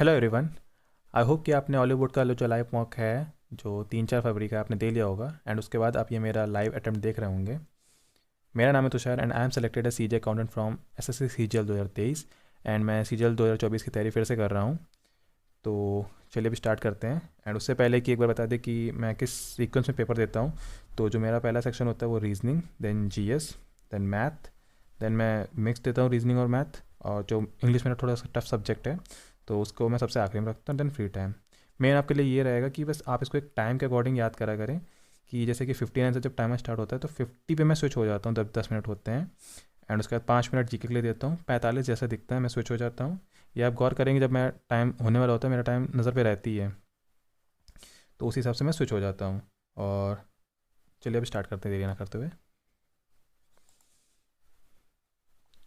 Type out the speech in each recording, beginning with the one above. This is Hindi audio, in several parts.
Hello everyone. आई होप कि आपने हॉलीवुड का जो लाइव मॉक है जो 3-4 फरवरी का आपने दे लिया होगा एंड उसके बाद आप ये मेरा लाइव अटेम्प्ट देख रहे होंगे। मेरा नाम है Tushar and I am selected as CJ accountant from SSC CGL 2023 and मैं सीजीएल 2024 की तैयारी फिर से कर रहा हूँ। तो चलिए अभी स्टार्ट करते हैं। एंड उससे पहले कि एक बार बता दें कि मैं किस सीक्वेंस में पेपर देता हूँ। तो जो मेरा पहला सेक्शन होता है वो reasoning, then GS, then math, then मैं मिक्स देता हूँ रीजनिंग और मैथ। और जो इंग्लिश मेरा थोड़ा सा टफ सब्जेक्ट है तो उसको मैं सबसे आखिरी में रखता हूँ। देन फ्री टाइम मेन आपके लिए ये रहेगा कि बस आप इसको एक टाइम के अकॉर्डिंग याद करा करें कि जैसे कि 59 से जब टाइमर स्टार्ट होता है तो 50 पे मैं स्विच हो जाता हूँ, 10 मिनट होते हैं। एंड उसके बाद 5 मिनट जीके के लिए देता हूँ, 45 जैसा दिखता है मैं स्विच हो जाता हूँ। ये आप गौर करेंगे जब मैं टाइम होने वाला होता है मेरा टाइम नज़र पे रहती है तो उस हिसाब से मैं स्विच हो जाता हूँ। और चलिए अब स्टार्ट करते हैं देरी ना करते हुए।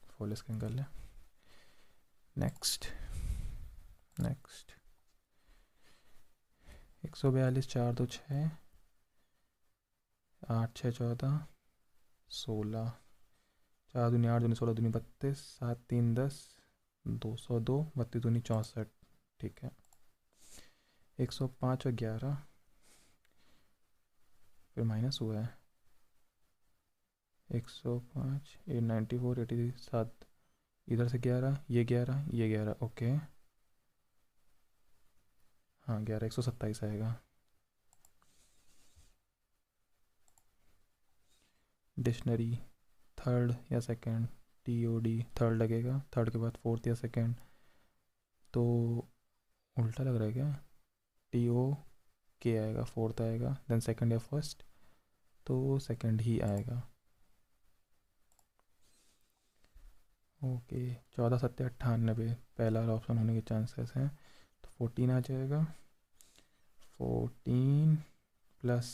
फुल स्क्रीन कर ले। Next, next. 142, 4 2 6, 8 6 14, 16, 4 दूनी 8 दूनी 16 दूनी 32, 7 3 10, 202, 32 दूनी 64। ठीक है। 105 और 11 फिर माइनस हुआ है। 105, 894, 87, इधर से 11, ये 11, ये 11, ओके। हाँ 11, 127 आएगा। डिक्शनरी थर्ड या सेकंड, टीओडी थर्ड लगेगा, थर्ड के बाद फोर्थ या सेकंड। तो उल्टा लग रहा है क्या? टीओ के आएगा, फोर्थ आएगा, देन सेकंड या फर्स्ट, तो सेकंड ही आएगा। ओके। 14 7 98 पहला वाला ऑप्शन होने के चांसेस हैं, तो 14 आ जाएगा। 14 प्लस,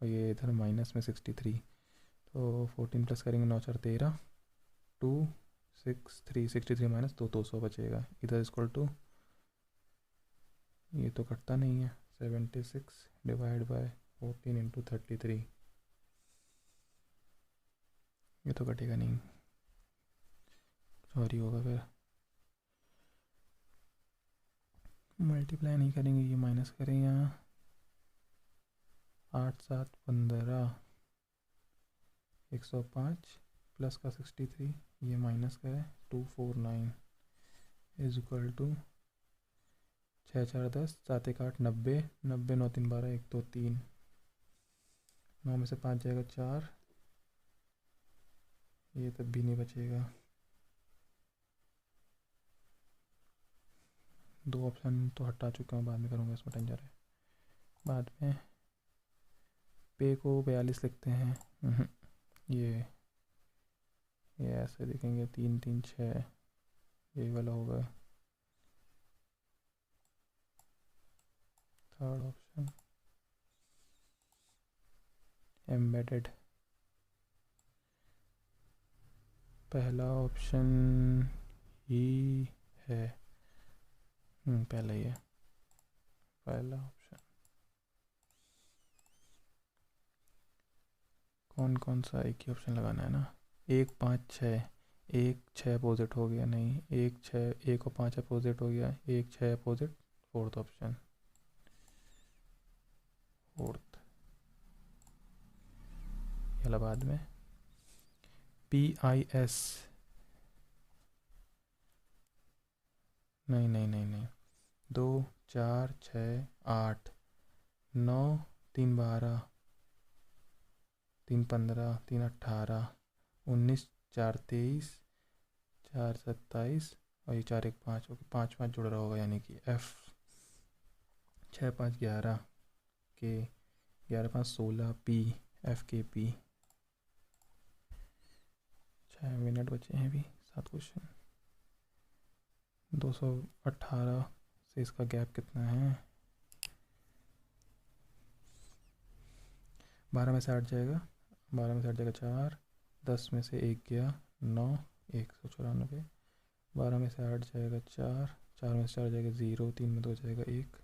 और ये इधर माइनस में 63, तो 14 प्लस करेंगे 9 4 13, 2 6 3, 63 माइनस 200 बचेगा इधर इक्वल टू, ये तो कटता नहीं है, 76 डिवाइड बाय 14 इंटू 33, ये तो कटेगा नहीं, सॉरी होगा फिर। मल्टीप्लाई नहीं करेंगे, ये माइनस करें यहाँ। 8 7 15, 105 प्लस का 63, ये माइनस करें 249 इज इक्वल टू 6 4 10, 7 1 8, 90, 90 9 3 12, 1 2 3, 9 में से 5 जाएगा 4, ये तब भी नहीं बचेगा। दो ऑप्शन तो हटा चुका हूँ, बाद में करूँगा, इसमें टेंजर है बाद में। पे को 42 लिखते हैं। ये ये ऐसे लिखेंगे, 3 3 6, ये वाला होगा थर्ड ऑप्शन, एम्बेडेड। पहला ऑप्शन ही है। पहला ही है, पहला ऑप्शन। कौन कौन सा एक ही ऑप्शन लगाना है ना। 1 5 6, 1 6 अपोजिट हो गया, नहीं 1 6, 1 और 5 अपोजिट हो गया, 1 6 अपोजिट, फोर्थ ऑप्शन, फोर्थ। ये बाद में PIS, नहीं नहीं नहीं नहीं, 2 4 6 8, 9 3 12, 3 15, 3 18, 19 4 23, 4 27, और ये 4 1 5, ओके 5 5 जुड़ रहा होगा, यानी कि F। 6 5 11 के, 11 5 16 P, FKP। 6 मिनट बचे हैं अभी, 7 क्वेश्चन। 218 से इसका गैप कितना है? 12 में से 8 जाएगा, 12 में से 8 जाएगा 4, 10 में से 1 गया 9, 194, 12 में से 8 जाएगा 4, 4 में से 4 जाएगा 0, 3 में 2 जाएगा 1,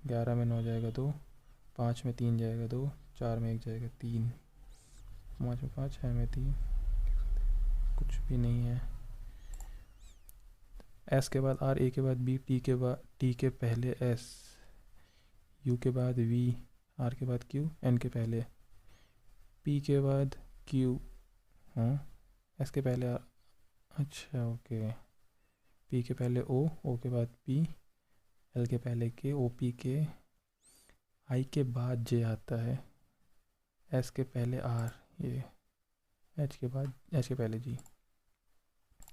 11 में 9 जाएगा 2, 5 में 3 जाएगा 2, 4 में 1 जाएगा 3, 5 में 5, 6 में 3, कुछ भी नहीं है। एस के बाद आर, ए के बाद बी, टी के पहले एस, यू के बाद वी, आर के बाद क्यू, एन के पहले पी के बाद क्यू, हाँ एस के पहले आर, अच्छा ओके, पी के पहले ओ के बाद पी, एल के पहले के, ओ पी के, आई के बाद जे आता है, एस के पहले आर, ये एच के बाद, एच के पहले जी,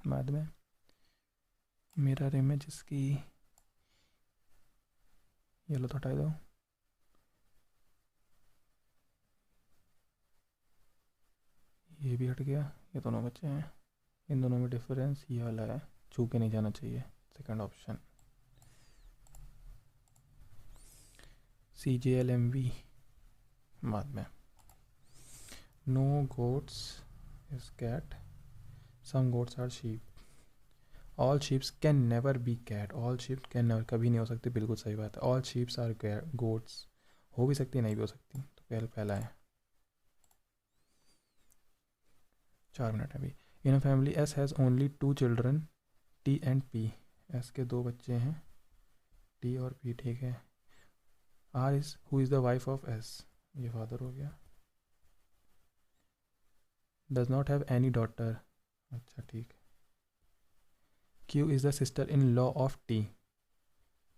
बाद में मिरर इमेज इसकी, ये लो तो हटा दो, ये भी हट गया, ये दोनों बच्चे हैं, इन दोनों में डिफरेंस ये वाला है, छू के नहीं जाना चाहिए, सेकंड ऑप्शन। CJLMV बाद में। No goats is cat, some goats are sheep, all sheeps can never be cat, all sheep can never कभी नहीं हो सकती, बिल्कुल सही बात है। ऑल शीप्स आर गोट्स हो भी सकती है, नहीं भी हो सकती, तो पहला है। 4 मिनट है अभी। In a family S has only 2 children T and P, S के 2 बच्चे हैं, टी और पी, ठीक है। R is who is the wife of S, ये फादर हो गया। Does not have any daughter, अच्छा ठीक है। Q is the sister in law of T,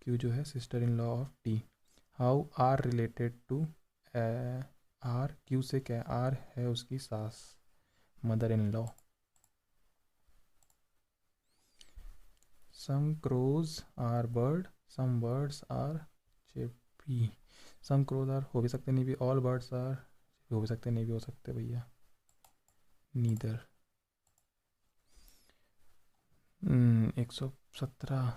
Q जो है sister in law of T. How are related to R, Q से क्या, आर है उसकी सास, mother in law. Some crows are bird, some birds are chippy, some crows are हो भी सकते नहीं भी, ऑल बर्ड्स आर हो भी सकते नहीं भी हो सकते भैया, नीदर। 117,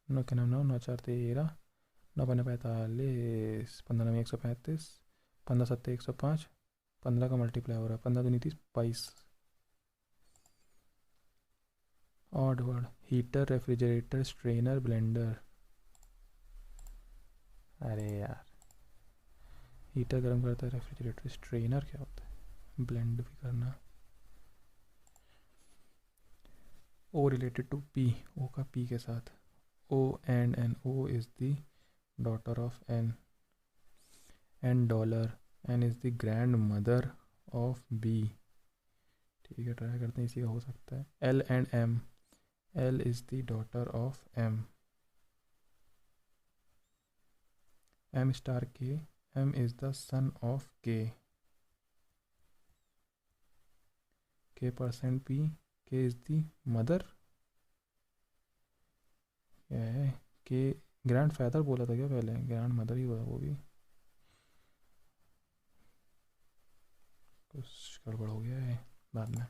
नौ के नाम 9, 9 4 13, 9 5 45, 15 में 135, 15 7 105, 15 का मल्टीप्लाई हो रहा है, 15 दूनी 30, 22। Odd word, heater, refrigerator, strainer, blender. अरे यार, हीटर गर्म करता है, रेफ्रिजरेटर, स्ट्रेनर क्या होता है, ब्लेंड भी करना। O related to P, O का पी के साथ, O and N, O is the daughter of N, N dollar, N is the grandmother of B, ठीक है ट्राई करते हैं, इसी का हो सकता है। L and M, L is the daughter of M, M star K, M is the son of K percent P, K is the mother, क्या है, के ग्रैंड फादर बोला था क्या पहले, ग्रैंड मदर ही बोला, वो भी कुछ गड़बड़ हो गया है बाद में।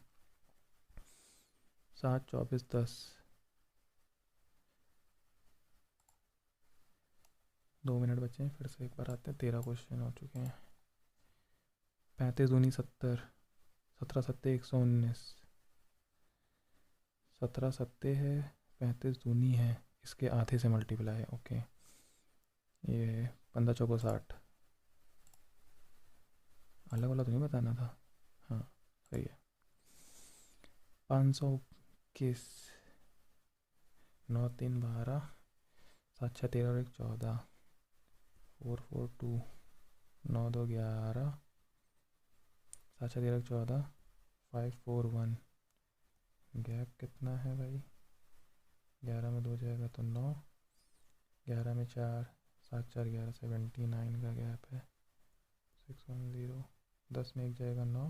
7 24 10, 2 मिनट बचे हैं, फिर से एक बार आते हैं, 13 क्वेश्चन हो चुके हैं। 35 दूनी 70, 17 सत्ते 119, 17 सत्ते है, 35 दूनी है, इसके आधे से मल्टीप्लाई है, ओके। ये 15 चौको 60, अलग वाला तो नहीं बताना था, हाँ सही है। 521, 9 3 12, 7 6 13 और 1 14, 4 4 2, 9 2 11, 7 6 13 14, 5 4 1, गैप कितना है भाई, 11 में 2 जाएगा तो 9, 11 में 4, 7 4 11, 79 का गैप है, 610, 10 में 1 जाएगा 9,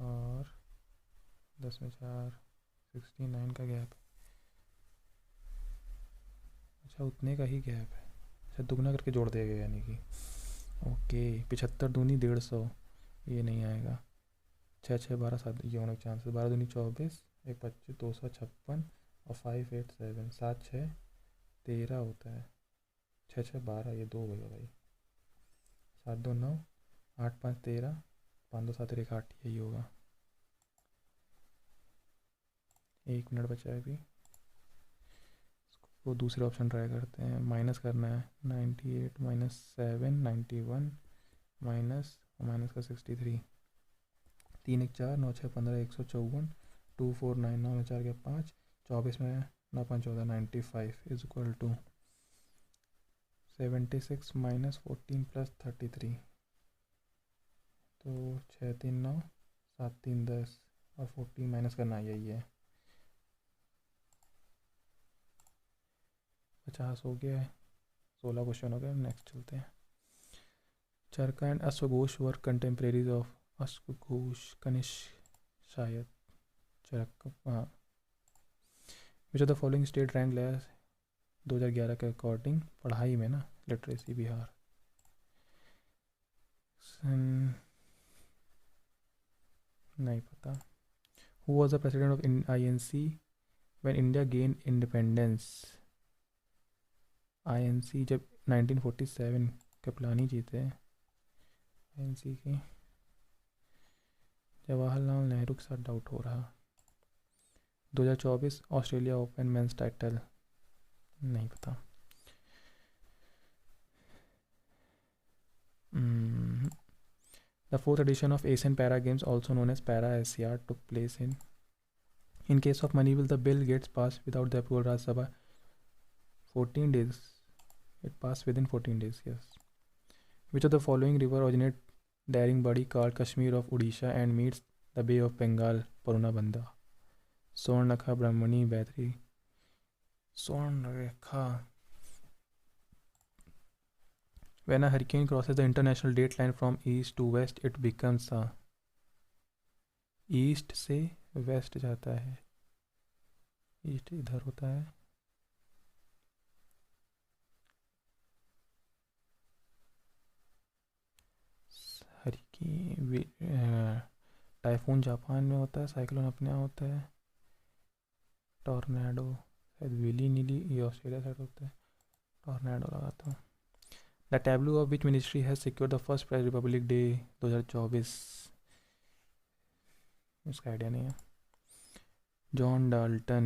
और 10 में 4, 69 का गैप, अच्छा उतने का ही गैप है, अच्छा दुगना करके जोड़ दिया गया यानी कि, ओके। 75 दूनी 150, ये नहीं आएगा। 6 6 12 7, ये होने के चांसेस, 12 दूनी 24, 1 25, 256, और 5 8 7, 7 6 13 होता है, 6 6 12, ये 2 हो गया भाई, 7 2 9, 8 5 13, 5 2 7 1 8, यही होगा। 1 मिनट बचा है अभी, वो दूसरे ऑप्शन ट्राई करते हैं, माइनस करना है, 98 माइनस 7 91, माइनस माइनस का 63, 3 1 4, 9 6 15, 154, 2499 में 4 के 5, 24 में 9 5 14, 95 is equal to 76 minus 14 plus 33, तो 6 3 9, 7 3 10 और 14 माइनस करना यही है। 50 हो गया है। 16 क्वेश्चन हो गए। नेक्स्ट चलते हैं। चरका and अश्वघोष were contemporaries of अश्वघोष Kanishka शायद चरक, हाँ। Which of the following state rank less 2011 के अकॉर्डिंग पढ़ाई में ना लिटरेसी बिहार। नहीं पता। Who was the president of INC when India gain independence. INC जब 1947 के प्लानी जीते INC की। जवाहरलाल नेहरू के साथ डाउट हो रहा। 2024 ऑस्ट्रेलिया ओपन मेंस टाइटल नहीं पता। The fourth edition of Asian Para Games, also known as Para Asia, took place in case of money, will the bill gets passed without the approval Rajya Sabha? 14 days. It passed within 14 days, yes. Which of the following river originate Daringbadi called Kashmir of Odisha and meets the Bay of Bengal, Parunabandha? Swarnakha, Brahmani, Baitri. Swarnakha. When a hurricane crosses the international date line from east to west, it becomes a east से वेस्ट जाता है। ईस्ट इधर होता है। हरिकेन टाइफून जापान में होता है, साइक्लोन अपने यहाँ होता है, टॉर्नेडो शायद विली नीली ये ऑस्ट्रेलिया साइड होता है। टॉर्नेडो लगाता हूँ। The tableau of which ministry has secured the first prize Republic Day 2024। इसका आइडिया नहीं है। जॉन डाल्टन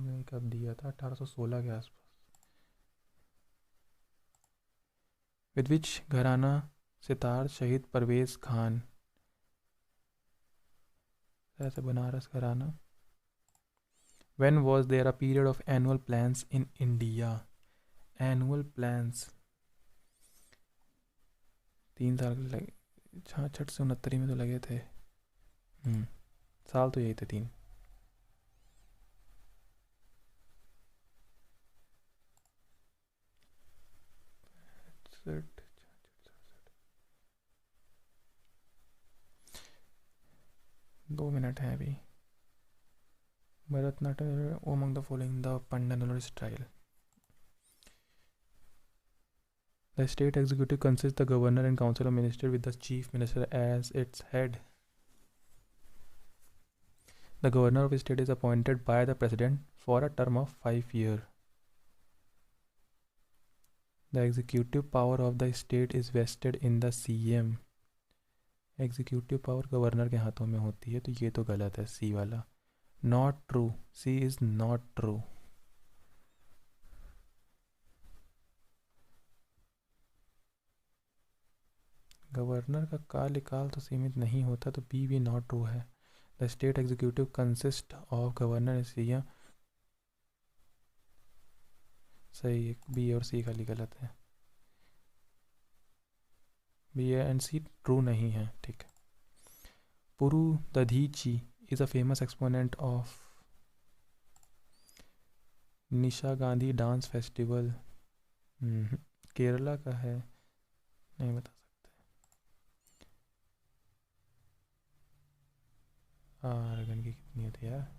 ने कब दिया था? 1816 के आसपास। विद विच घराना सितार शहीद परवेज खान। ऐसे बनारस घराना। When was there a period of annual plans in India? Annual plans 3 साल के लगे। 66 से 69 में तो लगे थे। साल तो यही थे 3। दो मिनट है अभी। Bharatanatyam among the following the Pandanur style. The state executive consists the governor and council of ministers with the chief minister as its head. The governor of a state is appointed by the president for a term of 5 years. The executive power of the state is vested in the CM. Executive power governor के हाथों में होती है, तो ये तो गलत है सी वाला। Not true, C is not true. Governor का काल काल तो सीमित नहीं होता, तो बी भी नॉट ट्रू है। The state executive consist of governor CM. सही है, बी और सी खाली गलत है। बी एंड सी ट्रू नहीं है, ठीक है। Puru Dadheech is a famous exponent of Nishagandhi dance festival. Kerala का है, नहीं बता सकते। आर्गन की कितनी होती है यार?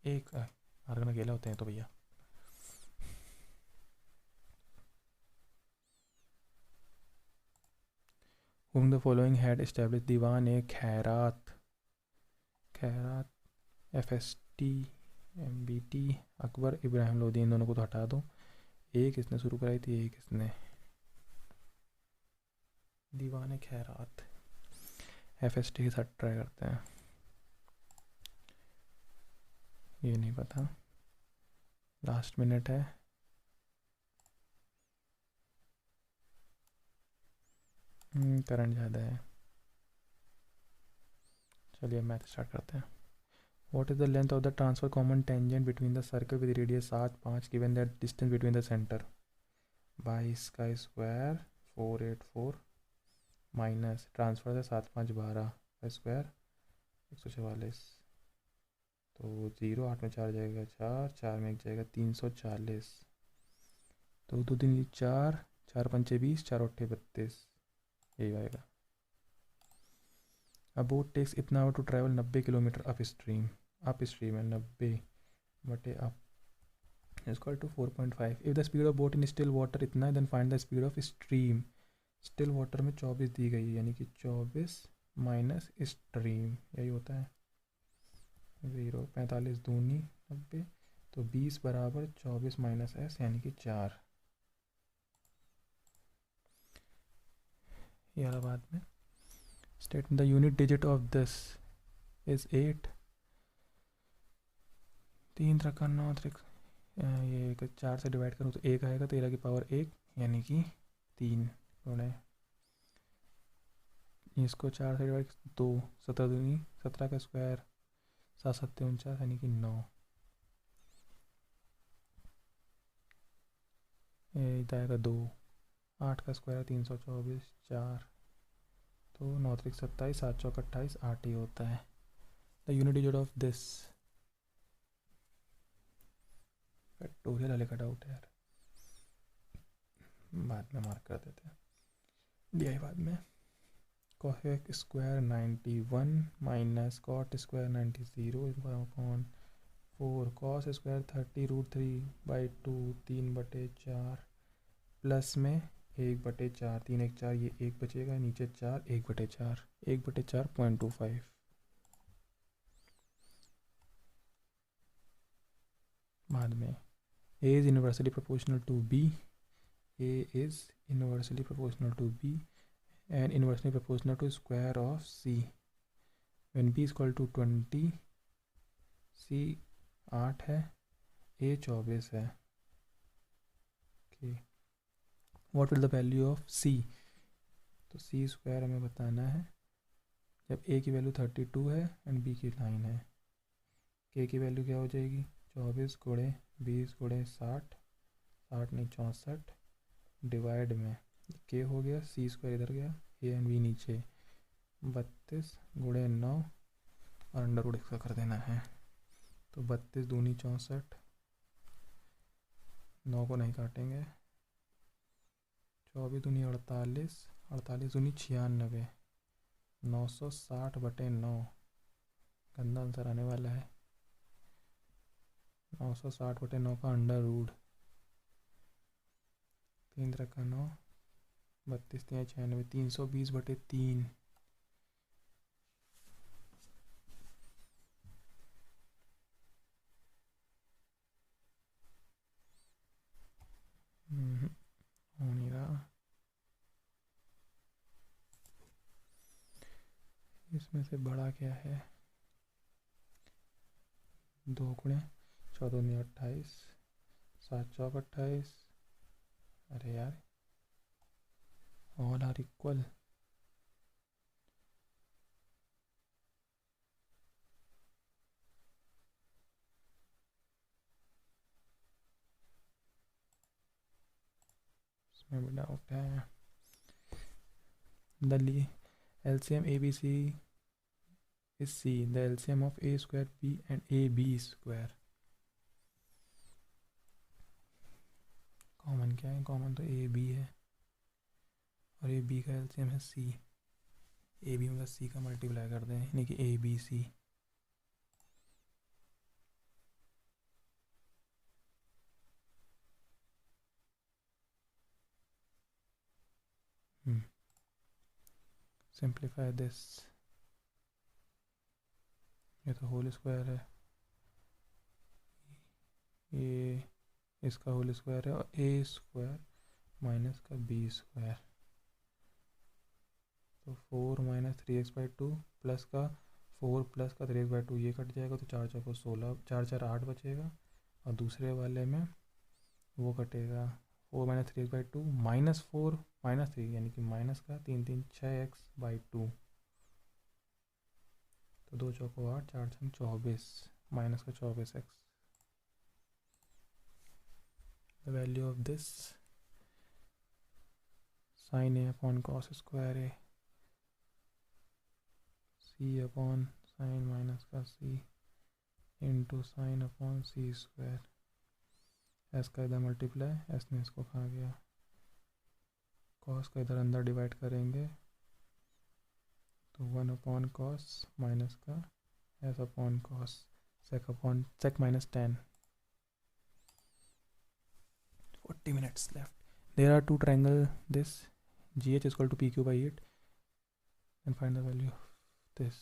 एक आर्गन अकेला होते हैं तो भैया। Whom the following had established दीवान ए खैरात। खैरात FST MBT अकबर इब्राहिम लोदी, इन दोनों को तो हटा दो। एक इसने शुरू कराई थी, एक इसने। दीवान ए खैरात FST के साथ ट्राई करते हैं। ये नहीं पता। लास्ट मिनट है। करंट ज़्यादा है। चलिए मैथ स्टार्ट करते हैं। What is the length of the transfer common tangent between the circle with radius 7 5 given that distance between the center? 22 का स्क्वायर 484 माइनस ट्रांसफर है 7 5 12 का स्क्वायर 144। तो 0 8 में 4 जाएगा 4 4 में 1 जाएगा 340। तो 2 3 4 4 पंचे 20 4 अट्ठे 32। यही आएगा। A boat takes इतना hour to travel 90 kilometre upstream है 90 बटे up equal to 4.5। If the speed of boat in still water इतना है then find the speed of stream. Still water में 24 दी गई है यानी कि 24 माइनस स्ट्रीम यही होता है 0 45 दूनी 90 तो 20 बराबर 24 माइनस एस यानी कि 4। ये वाला बाद में state the unit digit of this is 8। 3 रखा 9 ये 4 से डिवाइड करूँ तो 1 आएगा 13 की पावर 1 यानी कि 3 गुणे इसको 4 से डिवाइड 2 17 दूनी 17 का स्क्वायर 7 7 49 यानी कि 9। ये आएगा 2 8 का स्क्वायर 324 4 तो 9 3 27 7 चौक 28 8 ही होता है। The unit digit of this factorial वाले का डाउट है यार बाद में मार्क कर देते हैं दिया ही बाद में। Cosec square 91 minus cot square 90 upon 4 cos square 30√3/2 3/4 plus में 1/4 3 1 4 ये 1 बचेगा नीचे 4 1/4 1/4.25। बाद में A is inversely proportional to B, A is inversely proportional to B and inversely proportional to square of C when B is equal to 20 C 8 है A 24 है। okay. What will the value of C? तो C स्क्वायर हमें बताना है जब A की वैल्यू 32 है एंड B की 9 है। K की वैल्यू क्या हो जाएगी 24 गुणे 20 गुणे 60 60 नहीं 64 डिवाइड में K हो गया C स्क्वायर इधर गया A एंड B नीचे 32 गुणे 9 और अंडर रूट इसका कर देना है तो 32 दूनी 64 9 को नहीं काटेंगे 24 दूनी 48 48 दूनी 96 960/9 गंदा आंसर आने वाला है 960/9 का अंडर रूट 3 रखा 9 32 96 320/3 हो नहीं रहा। इसमें से बड़ा क्या है 2 गुणे 14 दूनी 28 7 चौक 28। अरे यार ऑल आर इक्वल इसमें भी डाउट है। The LCM ABC is C. The LCM of A square B and AB square common क्या है कॉमन तो AB है और AB का LCM है C। AB में C का मल्टीप्लाई कर दें यानी कि ABC सिंप्लीफाई दिस ये तो होल स्क्वायर है ये इसका होल स्क्वायर है और A स्क्वायर माइनस का B स्क्वायर तो 4 माइनस 3x/2 प्लस का 4 प्लस का 3x/2 ये कट जाएगा तो 4 4 को 16 4 4 8 बचेगा और दूसरे वाले में वो कटेगा 4 - 3x/2 -4 -3 यानी कि माइनस का 3 3 6x/2। तो 2 चौको 8 4 छंग 24 माइनस का 24x। The value of this sin a upon cos square a c upon sin minus का c इंटू साइन अपॉन सी स्क्वायर। एस का इधर मल्टीप्लाई, एस ने इसको खा गया। कॉस का इधर अंदर डिवाइड करेंगे तो 1/cos माइनस का S upon cosec minus 10। 40 minutes left. There are two triangle this GH is equal to PQ/8 and find the value of this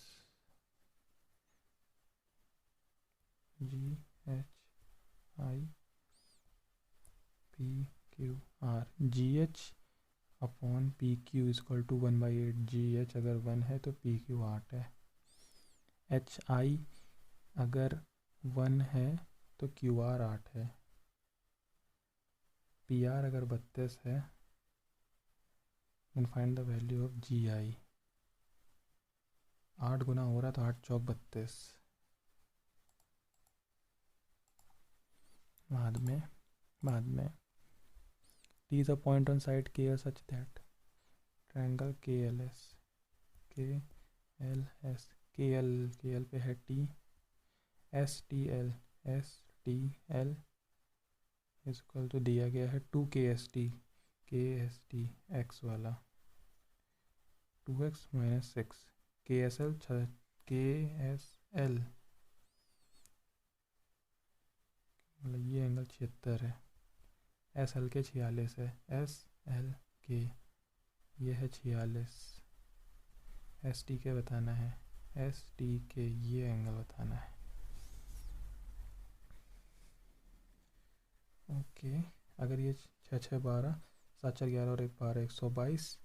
GHI/PQR। GH upon PQ is equal to 1/8। GH अगर 1 है तो PQ 8 है। HI अगर 1 है तो QR 8 है। PR अगर 32 है then find the value of GI। 8 गुना हो रहा तो 8 चौक 32। बाद में T is a point on side KL such that triangle KLS KL पे है T STL is equal to दिया गया है 2KST x वाला 2x - 6 KSL मतलब ये एंगल 76 है। SL के 46 है। SL के ये है 46। ST के बताना है। ST के ये एंगल बताना है। ओके अगर ये 6 6 12 7 4 11 और 1 12 122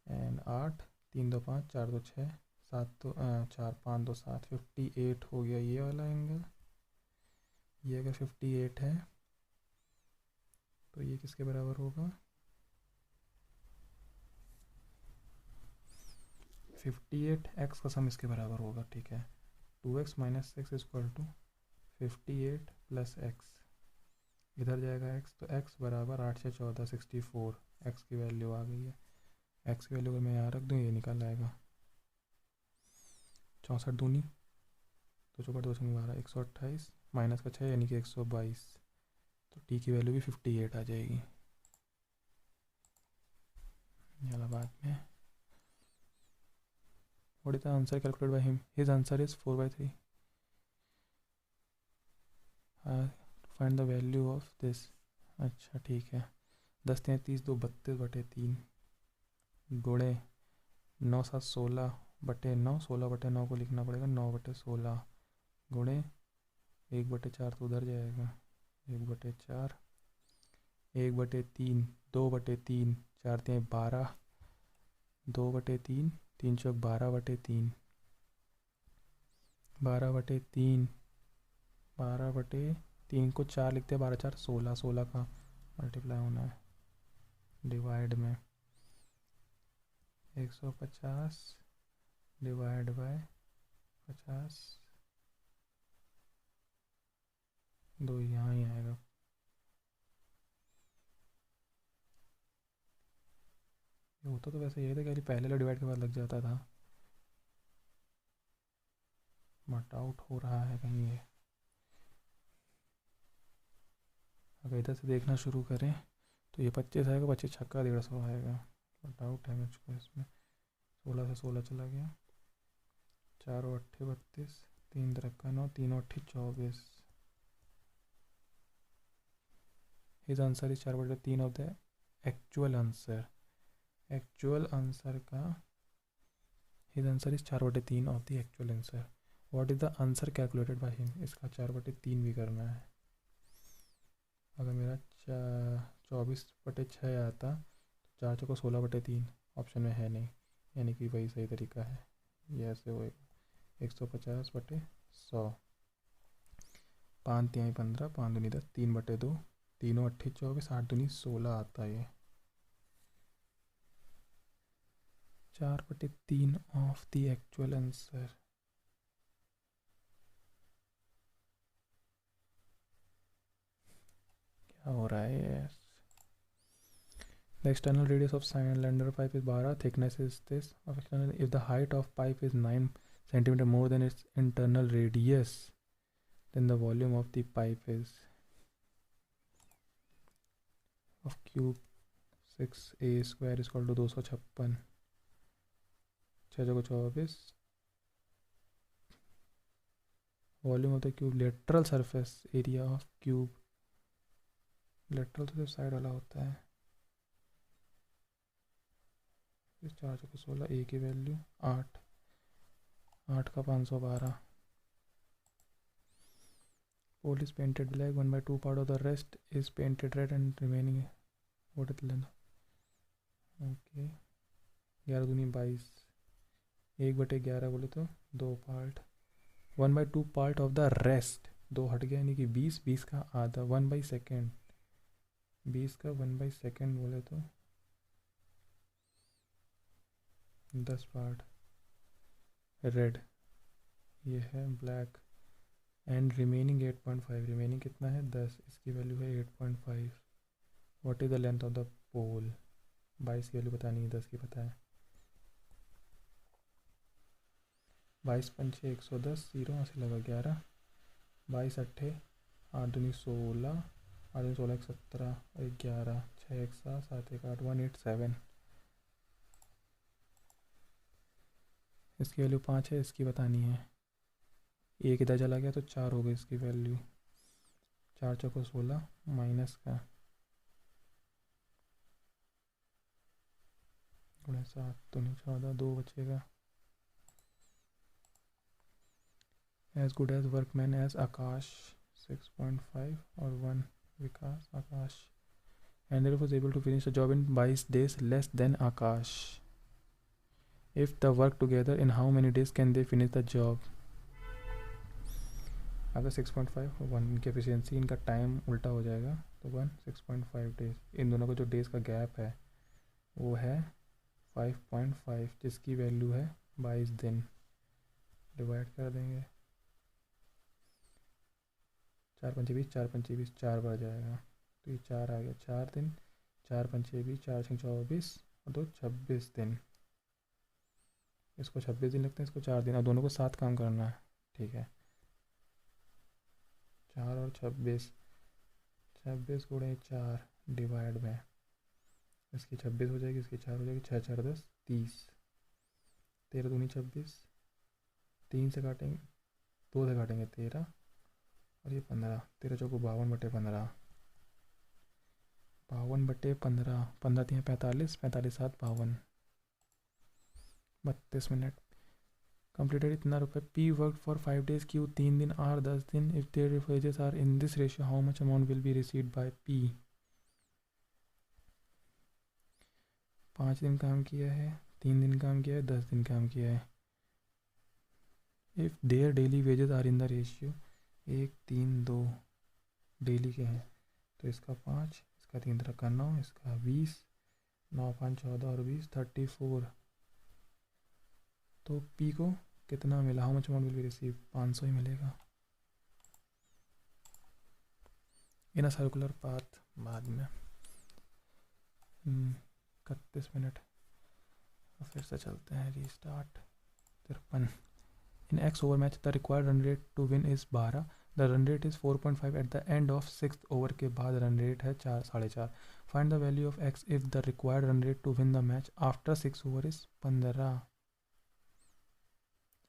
एंड 8 3 2 5 4 2 6 7 2 4 5 2 7 58 हो गया ये वाला एंगल। ये अगर 58 है तो ये किसके बराबर होगा 58x का सम इसके बराबर होगा। ठीक है 2x - 6 is equal to 58 + x। इधर जाएगा x तो x बराबर 8 से 14 64। x की वैल्यू आ गई है। x की वैल्यू अगर मैं यहाँ रख दूँ ये निकल आएगा 64 दूनी 2 चौका 2 छंग 12 128 माइनस का 6 यानी कि 122। तो t की वैल्यू भी 58 आ जाएगी। ये बाद में What is the answer calculated by him? His answer is 4/3. Find the value of this। अच्छा ठीक है 10 3 30 2 32/3 गुणे 9 7 16/9 16/9 को लिखना पड़ेगा 9/16 गुणे 1/4 तो उधर जाएगा 1/4 1/3 2/3 4 3 12 2/3 3 चौक 12/3 12/3 12/3 को 4 लिखते हैं 12 4 16 16 का मल्टीप्लाई होना है डिवाइड में 150 डिवाइड बाय 50 दो यहाँ ही आएगा। ये होता तो वैसे यही था कि पहले डिवाइड के बाद लग जाता था बट आउट हो रहा है कहीं ये। अगर इधर से देखना शुरू करें तो ये 25 आएगा 25 छक्का 150 आएगा बट आउट है मुझको इसमें। 16 से 16 चला गया 4 और 8 32 3 3 9 3 और 8 24। His answer is 4/3 of the actual answer. Actual answer का his answer is 4/3 of the actual answer. What is the answer calculated by him. इसका 4/3 भी करना है। अगर मेरा 24/6 आता तो 4 चौको 16/3 ऑप्शन में है नहीं यानी कि वही सही तरीका है। ये ऐसे होएगा 150/100। पाँच तिहाई 15, पाँच दूनी 10, 3/2, तीनों 28 24, 8 दूनी 16 आता है ये। 4/3 ऑफ द एक्चुअल आंसर। क्या हो रहा है यार? The external radius of cylinder pipe is 12, thickness is this of external. If the height of pipe is 9 centimeter more than its internal radius, then the volume of the pipe is of cube 6a square is equal to 256, 6 को 24, volume of the cube, lateral surface area of cube, lateral तो सिर्फ साइड वाला होता है। इस 4 को 16, ए की वैल्यू 8, 8 का 512। Pole is painted black, 1/2 part of the rest is painted red and remaining what is length? Okay, 11 दूनी 22, 1/11 बोले तो 2 part, 1/2 part of the rest, 2 हट गया यानी कि 20, 20 का आधा, 1/2, 20 का 1/2 बोले तो 10 पार्ट रेड, ये है ब्लैक, एंड रिमेनिंग 8.5, रिमेनिंग कितना है 10, इसकी वैल्यू है 8.5। What is the length of the pole? 22 की वैल्यू पता नहीं, 10 की पता है। 22 पंचे 110, 0 से लगा 11, 22 अट्ठे 8 दूनी 16, 8 दूनी 16 17, 11, 6 1 7, 7 1 8, 187। इसकी वैल्यू 5 है, इसकी बतानी है। एक इधर चला गया तो 4 हो गई इसकी वैल्यू, 4 चौको 16 माइनस का 7 दूनी 14, 2 बचेगा। As good as workman as Akash 6.5 और 1 Vikas Akash, and there was able to finish the job in 22 days less than Akash. If the work together in how many days can they finish the job? अगर 6.5 और 1 की एफिशिएंसी, इनका टाइम उल्टा हो जाएगा तो 1 6.5 डेज, इन दोनों का जो डेज का गैप है वो है 5.5, जिसकी वैल्यू है 22 दिन। डिवाइड कर देंगे, 4 पंचे 20, 4 पंचे 20, 4 बार जाएगा तो ये 4 आ गया, 4 दिन, 4 पंचे 20, 4 6 24 और 2 26 दिन। इसको 26 दिन लगते हैं, इसको 4 दिन, और दोनों को साथ काम करना है, ठीक है। 4 और 26, 26 गुणे 4 डिवाइड में, इसकी 26 हो जाएगी, इसकी 4 हो जाएगी, 6 4 10 30, 13 दूनी 26, 3 से काटेंगे, 2 से काटेंगे 13 और ये 15, 13 चौको 52/15, 52/15, 15 3 45, 45 7 52, 32 मिनट कंप्लीटेड। इतना रुपये। P work for 5 days, Q 3 दिन, आर 10 दिन। If their wages are in this ratio, how much amount will be received by P? 5 दिन काम किया है, 3 दिन काम किया है, 10 दिन काम किया है। If their daily wages are in the ratio 1 3 2 daily के हैं, तो इसका 5, इसका 3 तरह का 9, इसका 20, 9 5 14 और 20 34। तो पी को कितना मिला? How much amount will B receive? 500 ही मिलेगा। इन अ सर्कुलर पाथ बाद में 31 मिनट। फिर से चलते हैं, restart. 53। In X over match the required run rate to win is 12, the run rate is 4.5 at the end of 6th over के बाद रन रेट है 4.5। Find the value of X if the required run rate to win the match after 6 over is 15।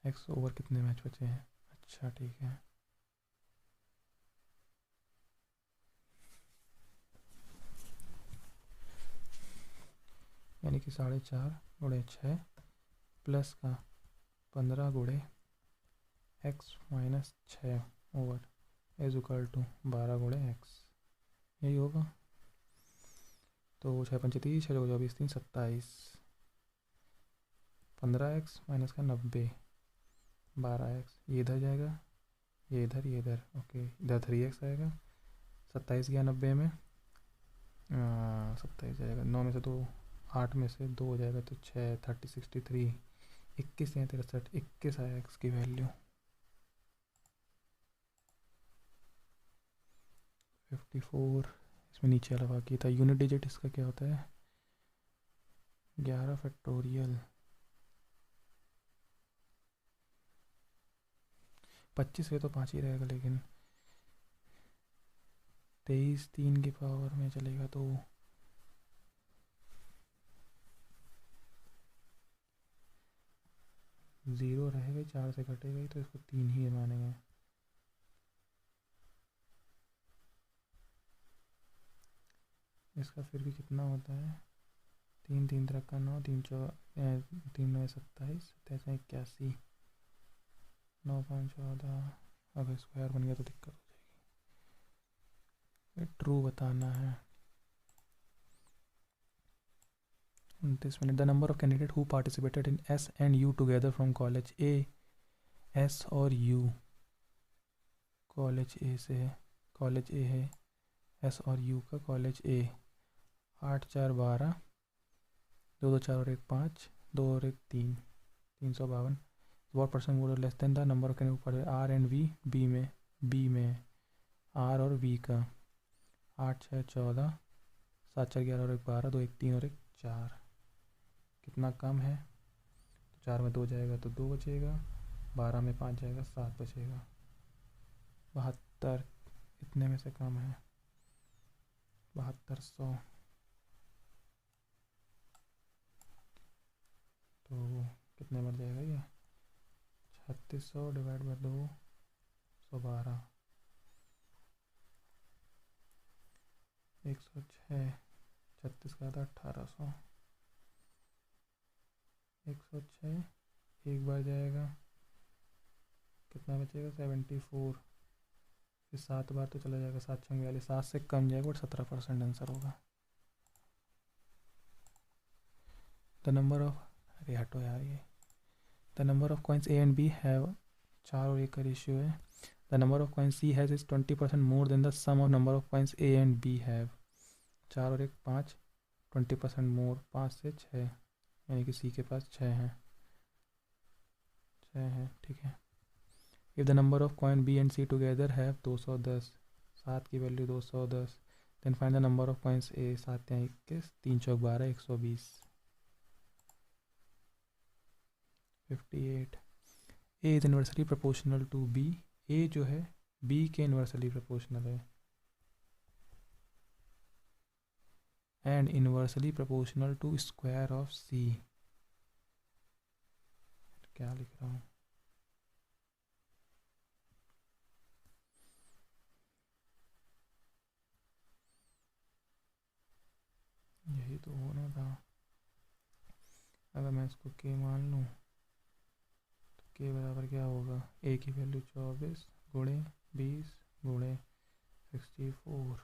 X over कितने मैच बचे हैं? अच्छा ठीक है, यानी कि 4.5 गुणे 6 प्लस का 15 गुणे X minus 6 over is equal to 12 गुणे एक्स, यही होगा। तो 6 पंचे 30, 6 24 3 27, 15x माइनस का 90, 12x, ये इधर जाएगा, ये इधर ओके, इधर 3x आएगा। 27 गया 90 में, 27 जाएगा, 9 में से 2, 8 में से 2 हो जाएगा तो 6, 30, 63, 21 या 63, 21 आया x की वैल्यू। 54 इसमें नीचे वाला बाकी था। यूनिट डिजिट इसका क्या होता है? 11 फैक्टोरियल, 25 में तो 5 ही रहेगा, लेकिन 23 3 की पावर में चलेगा तो 0 रहेगा, 4 से कटेगा ही, तो इसको 3 ही मानेंगे। इसका फिर भी कितना होता है? 3 3 तरह का 9, 3 3 9 27, 27 81, 9 5 14। अगर स्क्वायर बन गया तो दिक्कत हो जाएगी। ट्रू बताना है। 29 minute. The number of candidate who participated in S and you together from college A, S और यू कॉलेज ए से है, कॉलेज ए है, एस और यू का कॉलेज ए। 8 4 12, 2 2 4 और 1 5, 2 और 1 3, 352। वॉट परसेंट मोर और less than the number of candidate R and V, B में आर और वी का। 8 6 14, 7 4 11 और 1 12, 2 1 3 और 1 4। कितना कम है? तो 4 में 2 जाएगा तो 2 बचेगा, 12 में 5 जाएगा 7 बचेगा। 72 इतने में से कम है, 7200। तो कितने बन जाएगा ये? 3600 डिवाइड बाई 2, 112, 106, 36 का था 1800, 106 एक बार जाएगा, कितना बचेगा? 74। फिर 7 बार तो चला जाएगा, 7 6 42, 7 से कम जाएगा बट 17% आंसर होगा। द नंबर ऑफ, अरे हटो यार ये, the number of coins A and B have, 4 और 1 का रेशियो है। The number of coins C has is 20% more than the sum of number of coins A and B have. 4 और 1 5, 20% मोर, 5 से 6, यानी कि सी के पास 6 हैं, 6 हैं, ठीक है। If the number of coin B and C together have 210, 7 की value 210, then find the number of coins A, 7 या 21, 3 चौक 12, 120। 58, A is inversely proportional to B, A जो है बी के इन्वर्सली प्रोपोर्शनल है, and inversely proportional to square of C. क्या लिख रहा हूँ? यही तो होना था। अगर मैं इसको के मान लूँ तो के बराबर क्या होगा? ए की वैल्यू 24 गुणे 20 गुणे 64,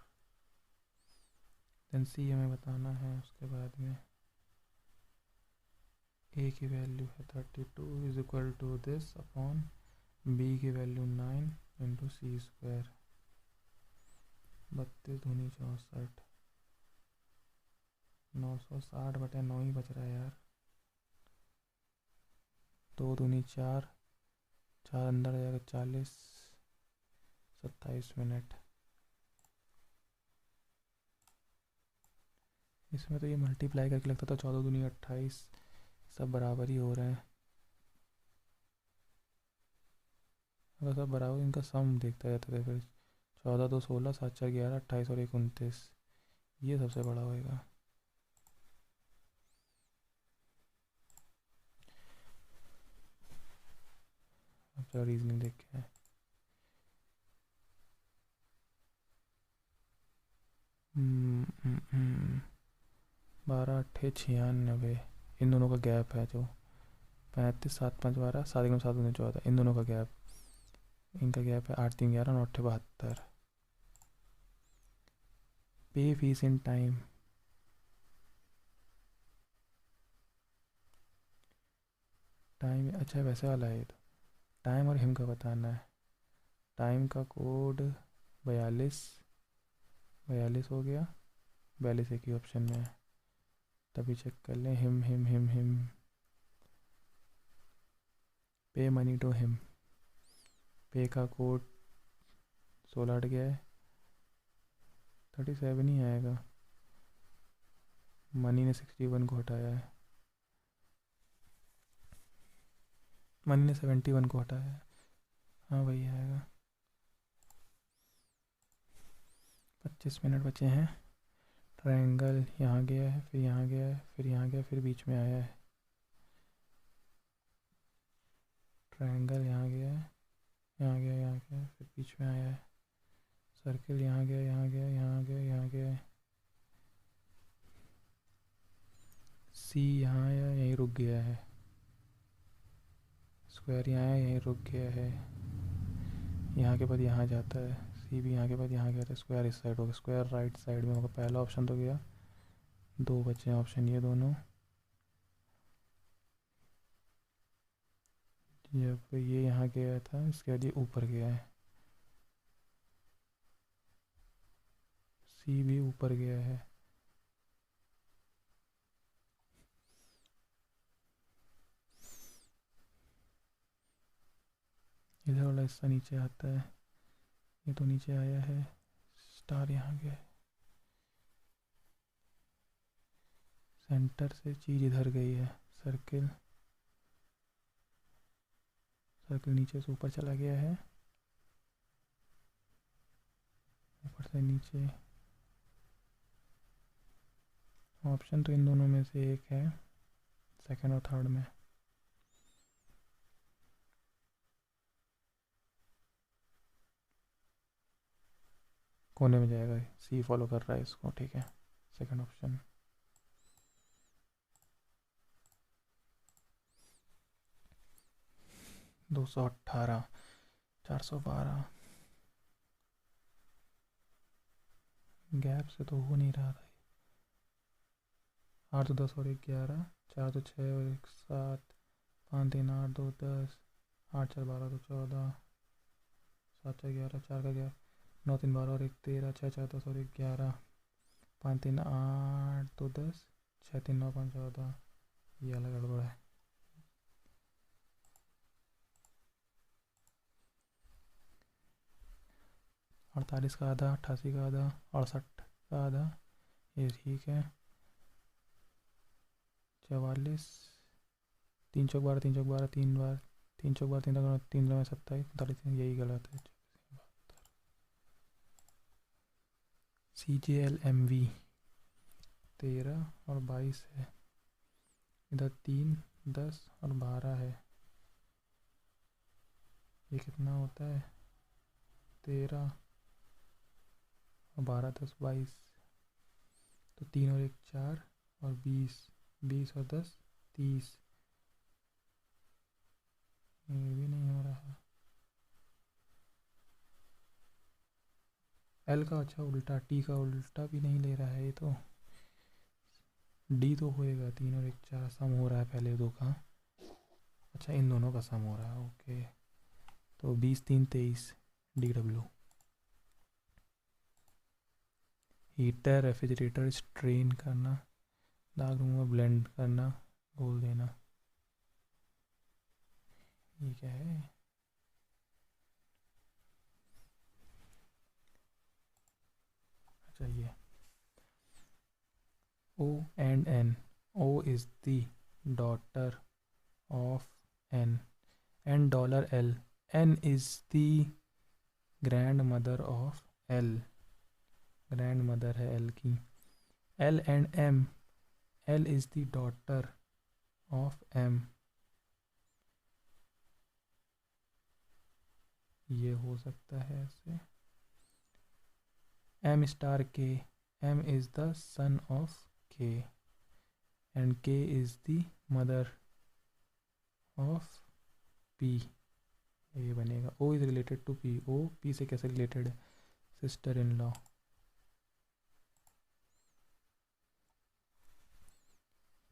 देन सी हमें बताना है। उसके बाद में ए की वैल्यू है 32 is equal to this upon B की वैल्यू 9 इंटू सी स्क्वायर। 32 दूनी 64, 960 बटे 9 ही बच रहा है यार। 2 दूनी 4, 4 अंदर आ जाएगा 40, 27 मिनट। इसमें तो ये मल्टीप्लाई करके लगता था 14 दूनी 28, सब बराबर ही हो रहे हैं। अगर सब बराबर, इनका सम देखता जाता था फिर। 14 2 16, 7 4 11, 28 और 1 29, ये सबसे बड़ा होएगा। अब चलो रीजनिंग देख के 12 8 96, इन दोनों का गैप है जो 35, 7 5 12, 7 1 7 14, इन दोनों का गैप, इनका गैप है 8 3 11, 9 8 72। पे फीस इन टाइम, टाइम अच्छा वैसे वाला है ये तो। टाइम और हिम का बताना है। टाइम का कोड 42 हो गया। 42 एक ही ऑप्शन में है, तभी चेक कर लें। Him pay money to him, पे का कोड 16 हट गया है, 37 ही आएगा। मनी ने 61 को हटाया है, मनी ने 71 को हटाया है। हाँ वही आएगा। 25 मिनट बचे हैं। ट्रायंगल यहाँ गया है, फिर यहाँ गया है, फिर यहाँ गया, फिर बीच में आया है। ट्रायंगल यहाँ गया है, यहाँ गया, यहाँ गया, फिर बीच में आया है। सर्किल यहाँ गया, यहाँ गया, यहाँ गया, यहाँ गया है। सी यहाँ आया, यहीं रुक गया है। स्क्वायर यहाँ आया, यहीं रुक गया है। यहाँ के बाद यहाँ जाता है। सी भी यहाँ के बाद यहाँ गया था। स्क्वायर इस साइड होगा, स्क्वायर राइट साइड में होगा। पहला ऑप्शन तो गया, दो बचे हैं ऑप्शन ये दोनों। जब ये यहाँ गया था, इसके बाद ये ऊपर गया है। सी भी ऊपर गया है। इधर वाला हिस्सा नीचे आता है, ये तो नीचे आया है। स्टार यहाँ गया है। सेंटर से चीज़ इधर गई है। सर्किल, सर्किल नीचे से ऊपर चला गया है, ऊपर से नीचे। ऑप्शन तो इन दोनों में से एक है, सेकंड और थर्ड में। कोने में जाएगा, सी फॉलो कर रहा है इसको, ठीक है। Second option. दो 218, 412। गैप से तो हो नहीं रहा था। 8 तो 10 और 1 11, 4 तो 6 और 1 7, 5 3 8 2 10, 8 4 12 तो 14, 7 4 11, 4 का 11, 9 3 12 और 1 13, 6 4 10 और 1 11, 5 3 8 2 10, 6 3 9 5 14। ये अलग गड़बड़ है। अड़तालीस का आधा, 88 का आधा, 68 का आधा, ये ठीक है। 44, 3 चौक 12, 3 चौक 12, 3 बार, 3 चौक 12, 3 3 में 27, 45, यही गलत है। CJLMV 13 और 22 है। इधर 3 10 और 12 है। ये कितना होता है? 13 और 12 10 22, तो 3 और 1 4 और 20, 20 और 10 30। ये भी नहीं हो रहा। एल का अच्छा उल्टा, टी का उल्टा भी नहीं ले रहा है ये तो। डी तो होएगा, 3 और 1 4 सम हो रहा है पहले दो का। अच्छा इन दोनों का सम हो रहा है, ओके। तो 20 3 23 DW। हीटर, रेफ्रिजरेटर, स्ट्रेन करना, दाग रूम में ब्लेंड करना, घोल देना। ये क्या है? अच्छा ये O and N. O is the daughter of N and $L. N is the grandmother of L. grandmother है L की। L and M. L is the daughter of M. ये हो सकता है ऐसे। M star K. M is the son of K and K is the mother of P. ये बनेगा O is related to P. O P से कैसे रिलेटेड है? Sister in law.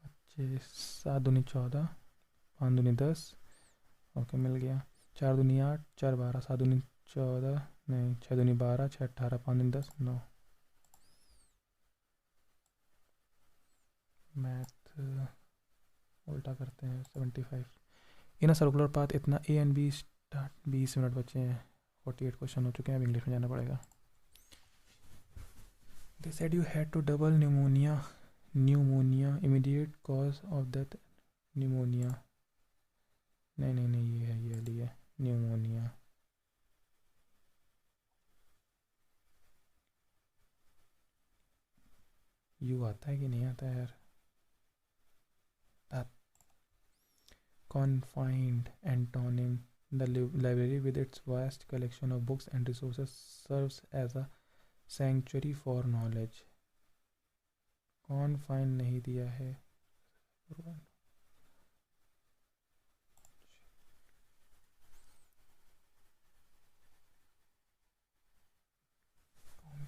पच्चीस, 7 दूनी 14, 5 दूनी 10, ओके मिल गया। 4 दूनी 8, 4 12, 7 दूनी 14 नहीं, 6 दूनी 12, 6 18, 5 दूनी 10, 9। मैथ उल्टा करते हैं, 75। इन अ सर्कुलर पाथ इतना A and B start. 20 minute बचे हैं, 48 क्वेश्चन हो चुके हैं, अब इंग्लिश में जाना पड़ेगा। They said you had to double pneumonia immediate cause of death. Pneumonia नहीं नहीं नहीं, ये है न्यूमोनिया। यू आता है कि नहीं आता है यार? Confined antonym. The library, with its vast collection of books and resources, serves as a sanctuary for knowledge. Confined नहीं दिया है।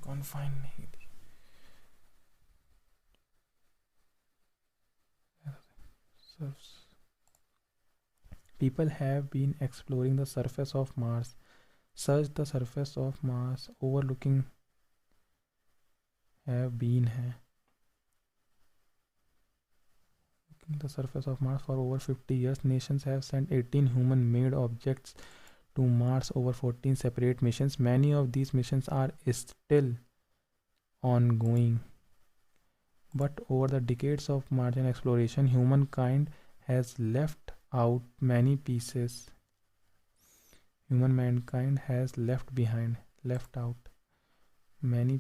Confined नहीं दी। Serves. People have been exploring the surface of Mars. Search the surface of Mars, overlooking have been है the surface of Mars for over 50 years. Nations have sent 18 human-made objects to Mars over 14 separate missions. Many of these missions are still ongoing. But over the decades of Martian exploration, humankind has left out many pieces. Mankind has left out many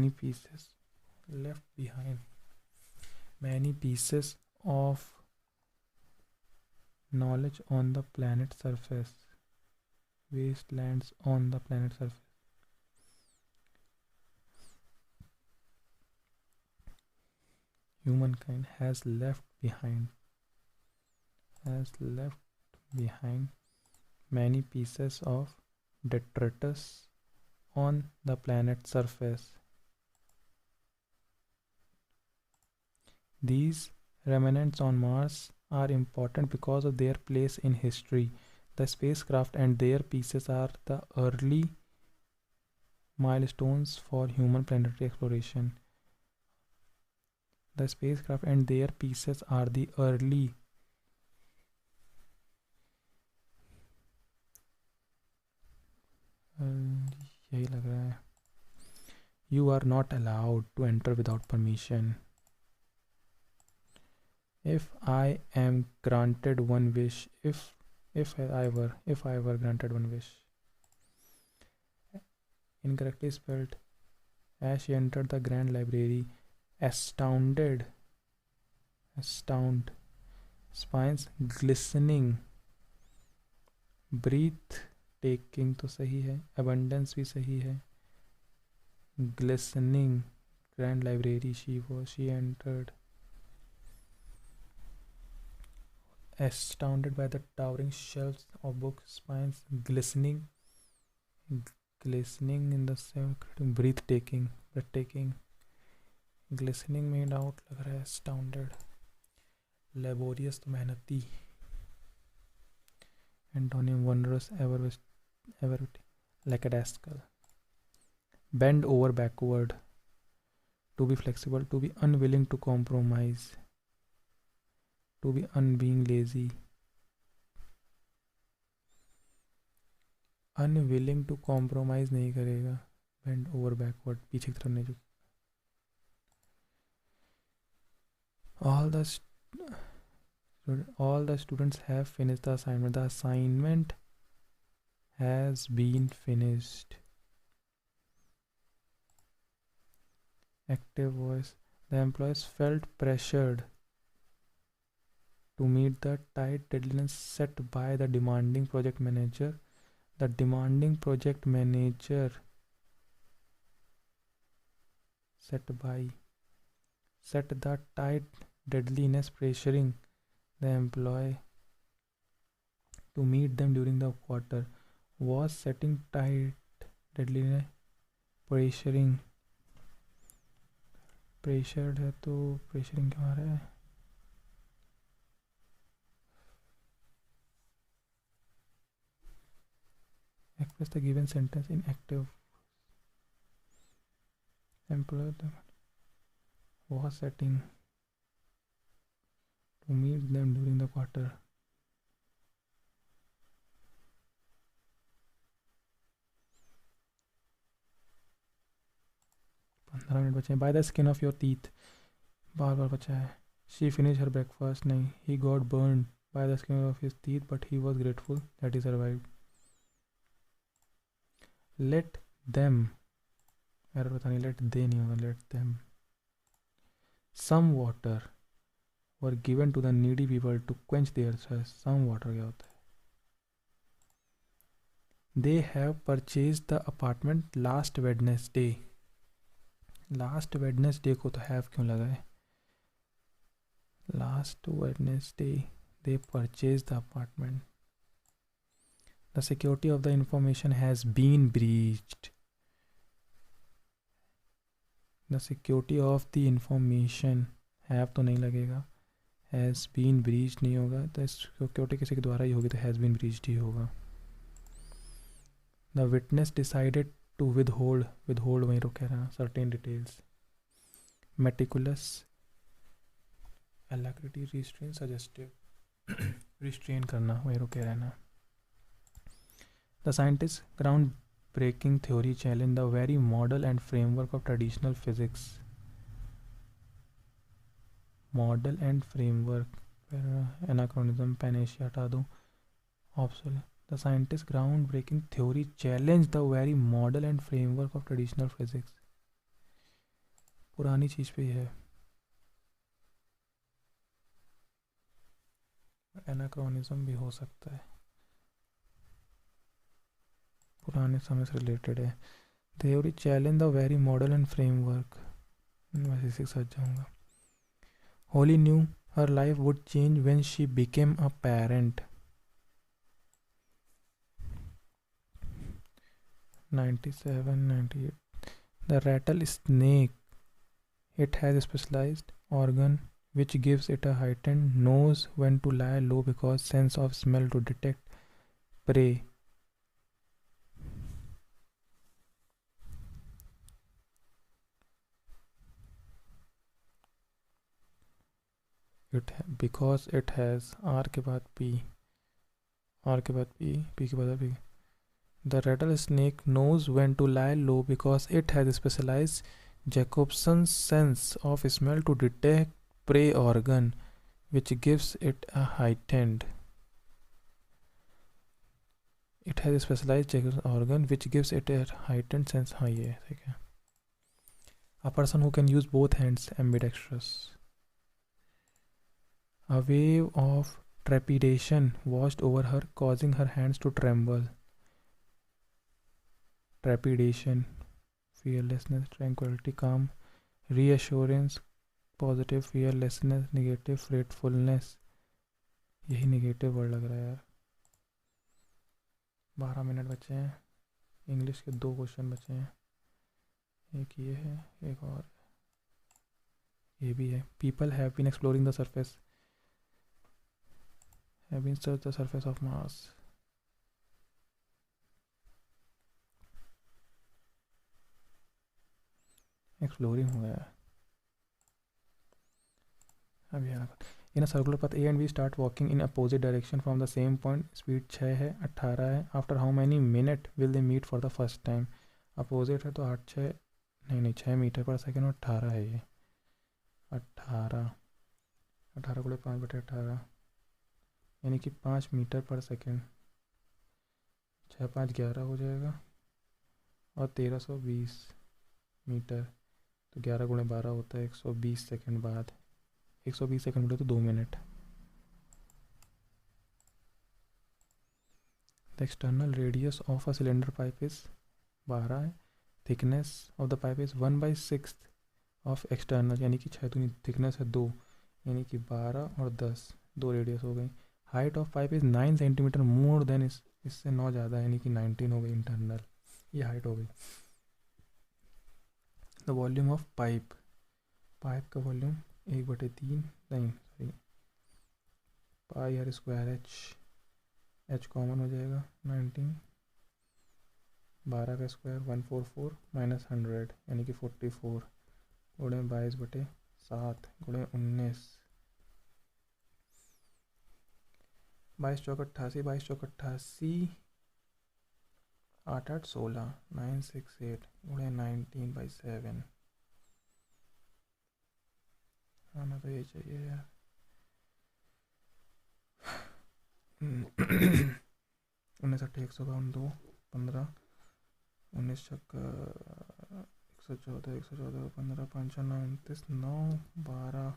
pieces, left behind many pieces of knowledge on the planet's surface, wastelands on the planet's surface. Humankind has left behind many pieces of detritus on the planet's surface. These remnants on Mars are important because of their place in history. The spacecraft and their pieces are the early milestones for human planetary exploration. The spacecraft and their pieces are the early यही लग रहा है। You are not allowed to enter without permission. If I am granted one wish, if I were granted one wish. Incorrectly spelled. As she entered the grand library, astound, spines glistening, breathtaking तो सही है, abundance भी सही है, glistening grand library she entered, astounded by the towering shelves of books, spines glistening in the breathtaking, glistening में डाउट लग रहा है, astounded, laborious तो मेहनती, antonym wondrous, ever lackadaisical, bend over backward, to be flexible, to be unwilling to compromise, to be being lazy, unwilling to compromise नहीं करेगा, bend over backward पीछे की तरफ नहीं झुक। all the students have finished the assignment. The assignment has been finished. Active voice. The employees felt pressured to meet the tight deadlines set by the demanding project manager. The demanding project manager set the tight deadliness, pressuring the employee to meet them during the quarter. Was setting tight deadliness, pressured है तो pressuring क्यों आ रहा है? express the given sentence in active. Employer was setting to meet them during the quarter. Minute बचे हैं. By the skin of your teeth. बार बार बचा है. She finished her breakfast. नहीं. He got burned by the skin of his teeth, but he was grateful that he survived. Let them. Error पता नहीं. Let they नहीं होगा. Let them. Some water were given to the needy people to quench their thirst. Some water क्या होता है? They have purchased the apartment last Wednesday. Last Wednesday को तो हैव क्यों लगा है? Last Wednesday they purchase the apartment. The security of the information has been breached. The security of the information have तो नहीं लगेगा. हैज़ बीन ब्रीच्ड नहीं होगा. तो सिक्योरिटी किसी के द्वारा ही होगी तो हैज़ बीन ब्रीच्ड ही होगा. The witness decided to withhold वहीं रुक रहा. certain details. meticulous, alacrity, restrain, suggestive. restrain करना वहीं रुके रहना. The scientists ground breaking theory challenge the very model and framework of traditional physics. model and framework. anachronism, panacea हटा दो. obsolete. The scientists' groundbreaking theory challenged the very model and framework of traditional physics. पुरानी चीज़ पे है. एनाक्रोनिज्म भी हो सकता है. पुराने समय से रिलेटेड है. theory challenged the very model and framework. वैसे से सच जाऊँगा. Holly knew her life would change when she became a parent. 97, 98. The rattlesnake. It has a specialized organ which gives it a heightened nose when to lie low because sense of smell to detect prey. Because it has R के बाद P, R के बाद P, P के बाद P. The rattlesnake knows when to lie low because it has a specialized Jacobson's sense of smell to detect prey organ, which gives it a heightened. It has a specialized Jacobson's organ which gives it a heightened sense. हाँ ये ठीक है. A person who can use both hands, ambidextrous. A wave of trepidation washed over her, causing her hands to tremble. Trepidation, fearlessness, tranquility, calm, reassurance, positive, fearlessness, negative, fretfulness. यही नेगेटिव वर्ड लग रहा है यार. 12 मिनट बचे हैं. इंग्लिश के 2 क्वेश्चन बचे हैं. एक ये है, एक और ये भी है. People have been exploring the surface. Have been searched the surface of Mars. Exploring हो गया. अभी in a circular path A and B start walking in opposite direction from the same point. Speed 6 है, 18 है. After how many minute will they meet for the first time. Opposite है तो 8 6 नहीं 6 मीटर पर सेकेंड और 18 है. ये 18 को 5/18 यानी कि 5 मीटर पर सेकेंड. 6 5 11 हो जाएगा और 1320 मीटर. तो 11 × 12 होता है 120 सेकेंड बाद. 120 सेकेंड बोले तो 2 minute. The external radius of a cylinder pipe is 12 है. Thickness of the pipe is 1/6 of external यानी कि 6 दूनी थिकनेस है 2 यानी कि 12 और 10 2 रेडियस हो गई. Height of pipe is 9 centimetre more than इससे 9 ज़्यादा यानी कि 19 हो गई इंटरनल. ये हाइट हो गई. द वॉल्यूम ऑफ पाइप का वॉल्यूम 1/3 नहीं सॉरी पाई r² h कॉमन हो जाएगा 19 12 का स्क्वायर 144 माइनस 100 यानी कि 44 गुणे 22/7 गुणे 19, 22 चौक 88, 22 चौक 88, 8 8 16, 968 गुणे 19/7। आना तो ये चाहिए यार। 19 8 152 2 15, 19 छक्का 114 114 15 5 9 29 9 12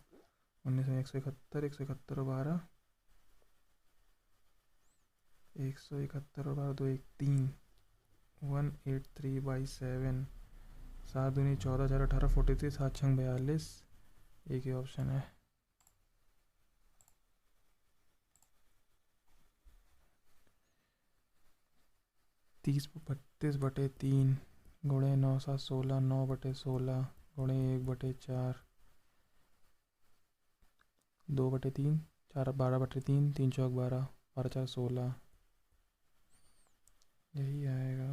19 में 171 171 और 12 171 और 12 2 1 3 183/7, 7 दूनी 14 4 18 43, 7 6 42, एक ही ऑप्शन है। 30/32/3 गुणे 9 7 16, 9/16 गुणे 1/4, 2/3, 4 12/3, 3 चौक 12, 12 4 16, यही आएगा।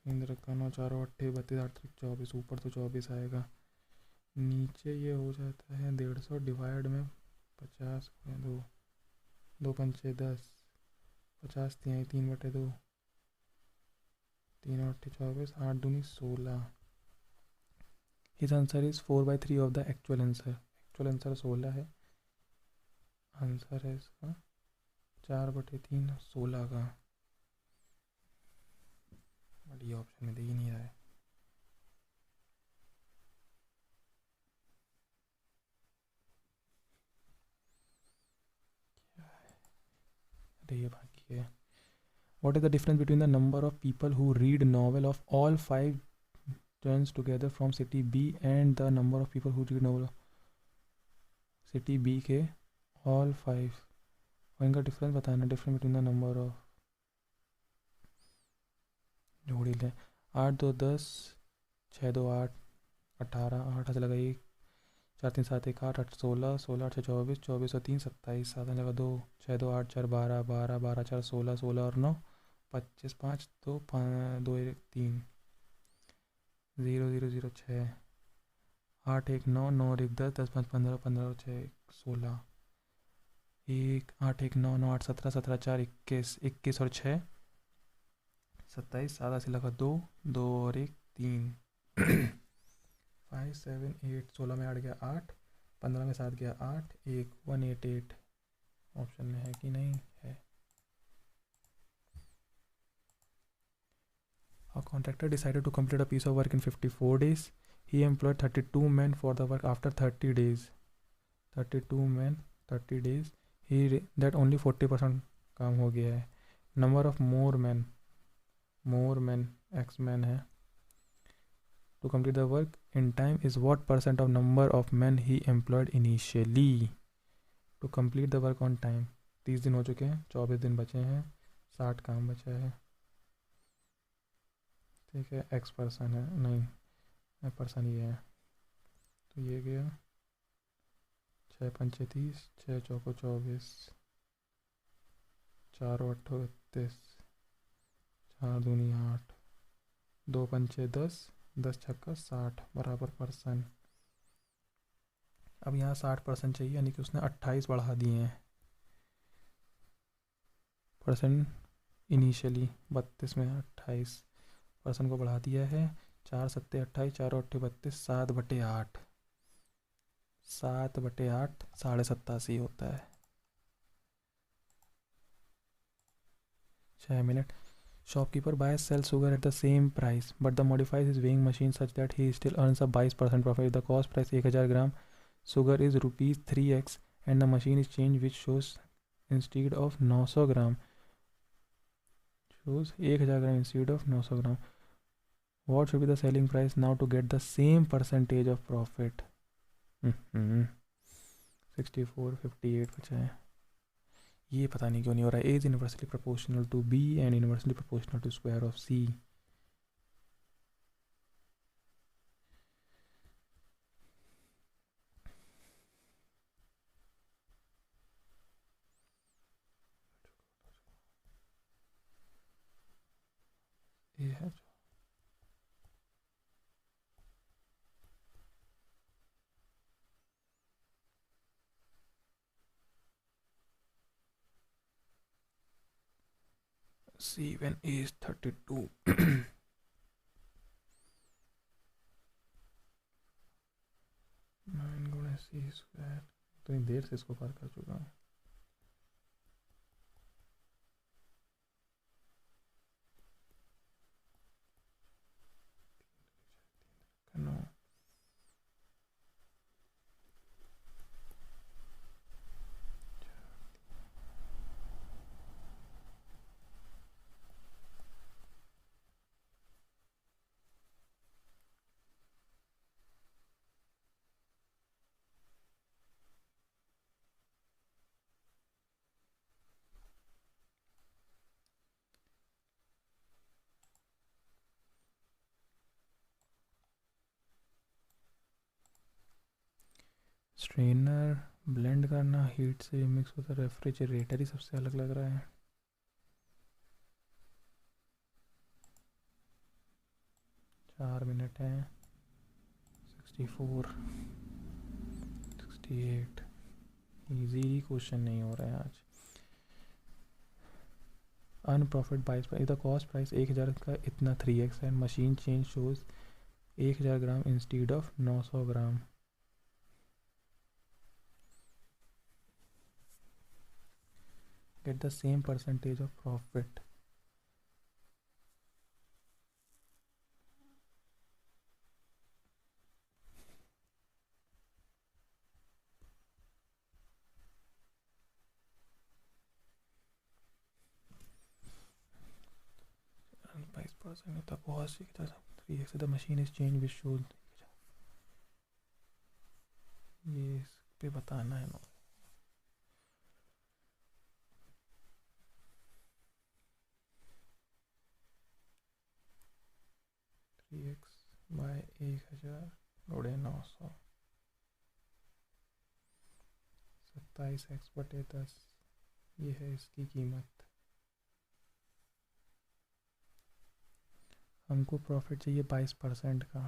3 रखा 9 4 8 32 8 24, ऊपर तो 24 आएगा, नीचे ये हो जाता है 150 डिवाइड में 50 2 2 पंचे 10, 50 3/2, 3 8 24, 8 दूनी 16। His answer is 4/3 of the actual answer. Actual answer 16 है, आंसर है इसका 4/3 16 का। बट ये ऑप्शन में दे ही नहीं रहा है। अरे ये बाकी है। What is the difference between the number of people who read novel of all 5 joins together from city B and the number of people who read novel city B के all 5? और इनका डिफरेंस बताना। Difference between the number of, जोड़ी लें। 8 2 10, 6 2 8 18, 8 हाथ लगा 1, 4 3 7 1 8 8 16, 16 8 6 24, 24 और 3 27, 7 लगा 2, 6 2 8 4 12, 12 12 4 16, 16 और 9 25, 5 2 2 1 3, 0 0 0 6, 8 1 9 9 और 1 10, 10 5 15, 15 और 6 16, 1 8 1 9 9 8 17, 17 4 21, 21 और 6 27, 7 से लगा 2 2 और 1 3, 5 7 8, 16 में 8 गया 8, 15 में 7 गया 8, 1 188 ऑप्शन में है कि नहीं है। A contractor decided to complete a piece of work in 54 days. He employed 32 men for the work after 30 days. 32 men 30 days. That only 40% काम हो गया है। Number of more men X men है to complete the work in time is what percent of number of men he employed initially to complete the work on time। 30 दिन हो चुके हैं, 24 दिन बचे हैं, 60 काम बचा है। ठीक है, एक्स पर्सन है, नहीं पर्सन ये है, तो ये गया 6 पंचे 30, 6 चौको 24, 4 8 32, 4 दूनी 8, 2 पंचे 10, 10 छक्का 60 बराबर पर्सन। अब यहाँ 60% चाहिए, यानी कि उसने 28 बढ़ा दिए हैं परसेंट इनिशियली। 32 में 28% को बढ़ा दिया है। 4 7 28, 4 8 32, 7/8, 7/8 87.5 होता है। 6 minute. Shopkeeper buys sells sugar at the same price, but the modifies his weighing machine such that he still earns a 22% profit. If the cost price 1000 gram sugar is rupees 3x and the machine is changed which shows instead of 900 gram shows 1000 gram instead of 900 gram, what should be the selling price now to get the same percentage of profit? 64 58 बचा है। ये पता नहीं क्यों नहीं हो रहा है। A is inversely proportional to B and inversely proportional to square of C। ये है C1 is 32. 9 गुणे सी स्क्वायर। इतनी देर से इसको पार कर चुका हूँ। नो, स्ट्रेनर ब्लेंड करना, हीट से मिक्स होता, रेफ्रिजरेटर ही सबसे अलग लग रहा है। 4 मिनट है। 64, 68। ईजी क्वेश्चन नहीं हो रहा है आज। Earn profit 22, the cost price 1000 का इतना 3x है। Machine change shows 1000 gram instead of 900 gram. Get the same percentage of profit. Percent the cost 3x the machine is changed which shows। ये इस पे बताना है ना। थ्री एक्स बाय 1000 गुणे 900, 27x/10। ये है इसकी कीमत। हमको प्रॉफिट चाहिए 22% का।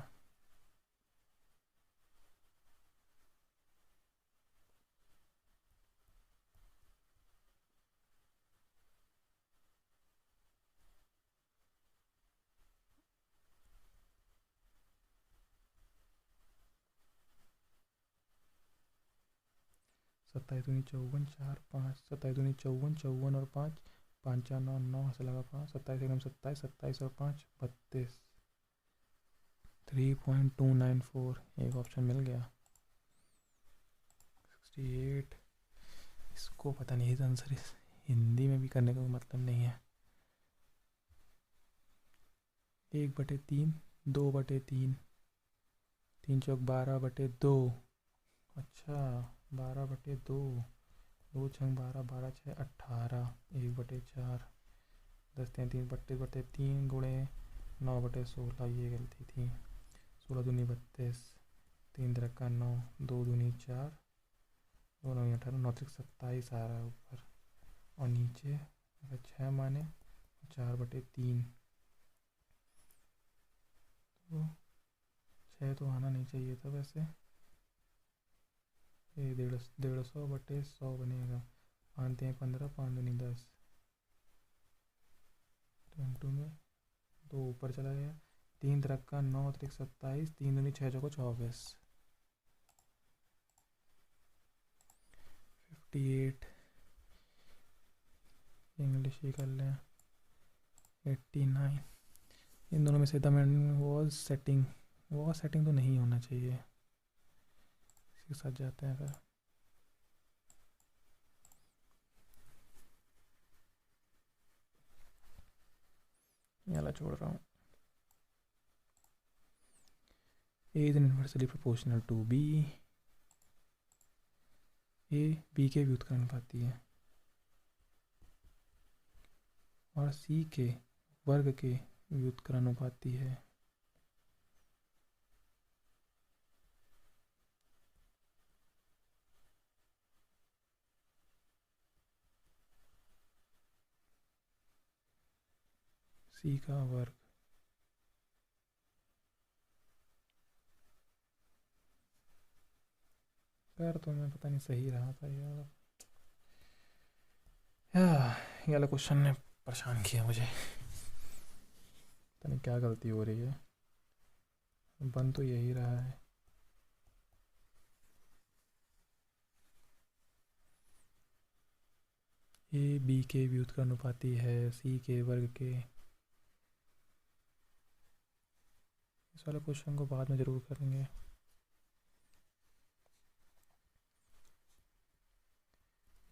सत्ताईस दूनी 54, 4 5, 27 दूनी 54, 54 और 5, 5 4 9, 9 से लगा 5, 27 एकदम 27, 27 और 5 32, 3.294। एक ऑप्शन मिल गया। 68। इसको पता नहीं, इस आंसर हिंदी में भी करने का कोई मतलब नहीं है। 1/3, 2/3, 3 चौक 12/2। अच्छा, 12/2, 2 छंग 12, 12 6 18, 1/4, 10 3 32/3 गुणे 9/16। ये गलती थी। 16 दूनी 32, 3 का 9, 2 दूनी 4, 2 9 18, 9 27 आ रहा है ऊपर, और नीचे अगर 6 माने 4/3, तो 6 तो आना नहीं चाहिए था वैसे। ये 150/100 बनेगा। आनते हैं 15, 5 दूनी 10, 2 में 2 ऊपर चला गया। 3 का 9, 27, 3 दूनी 6 चौको 24, 58। इंग्लिश ही कर लें। 89। इन दोनों में से वॉल सेटिंग तो नहीं होना चाहिए, इसके साथ जाते हैं। अगर ये वाला छोड़ रहा हूँ। A is inversely proportional to B. A B के व्युत्क्रमानुपाती है और सी के वर्ग के व्युत्क्रमानुपाती है। सी का वर्ग। कर तो मैं पता नहीं सही रहा था यार। ये वाला क्वेश्चन ने परेशान किया मुझे, पता नहीं क्या गलती हो रही है। बन तो यही रहा है। ए बी के व्युत्क्रमानुपाती है सी के वर्ग के। इस वाले क्वेश्चन को बाद में ज़रूर करेंगे।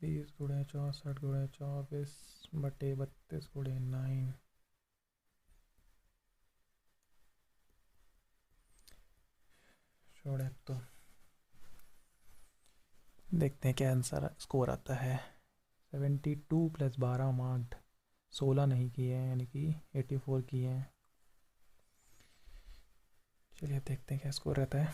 20 गुणे 64 गुणे 24 बटे 32 गुणे 9। छोड़, अब तो देखते हैं क्या आंसर स्कोर आता है। 72 प्लस 12 मार्क्ड, 16 नहीं किए हैं, यानी कि 84 किए हैं। चलिए अब देखते हैं क्या स्कोर रहता है।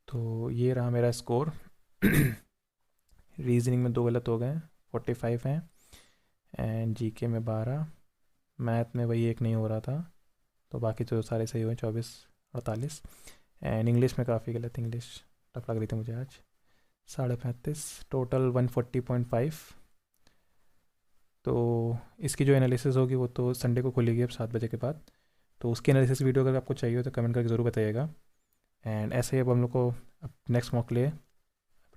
तो ये रहा मेरा स्कोर। रीजनिंग में 2 गलत हो गए, 45 हैं, एंड जीके में 12, मैथ में वही एक नहीं हो रहा था, तो बाकी तो सारे सही हुए, 24 48। एंड इंग्लिश में काफ़ी गलत, इंग्लिश टफ लग रही थी मुझे आज, 35.5, टोटल 140.5। तो इसकी जो एनालिसिस होगी वो तो संडे को खुलेगी अब 7 बजे के बाद। तो उसकी एनालिसिस वीडियो अगर आपको चाहिए हो तो कमेंट करके ज़रूर बताइएगा। एंड ऐसे ही अब हम लोग को नेक्स्ट मॉक के लिए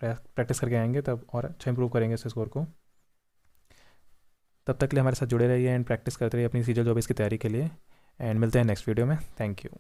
प्रैक्टिस करके आएंगे, तब और अच्छा इंप्रूव करेंगे इस स्कोर को। तब तक के लिए हमारे साथ जुड़े रहिए एंड प्रैक्टिस करते रहिए अपनी सीजल जॉब्स की तैयारी के लिए। एंड मिलते हैं नेक्स्ट वीडियो में। Thank you.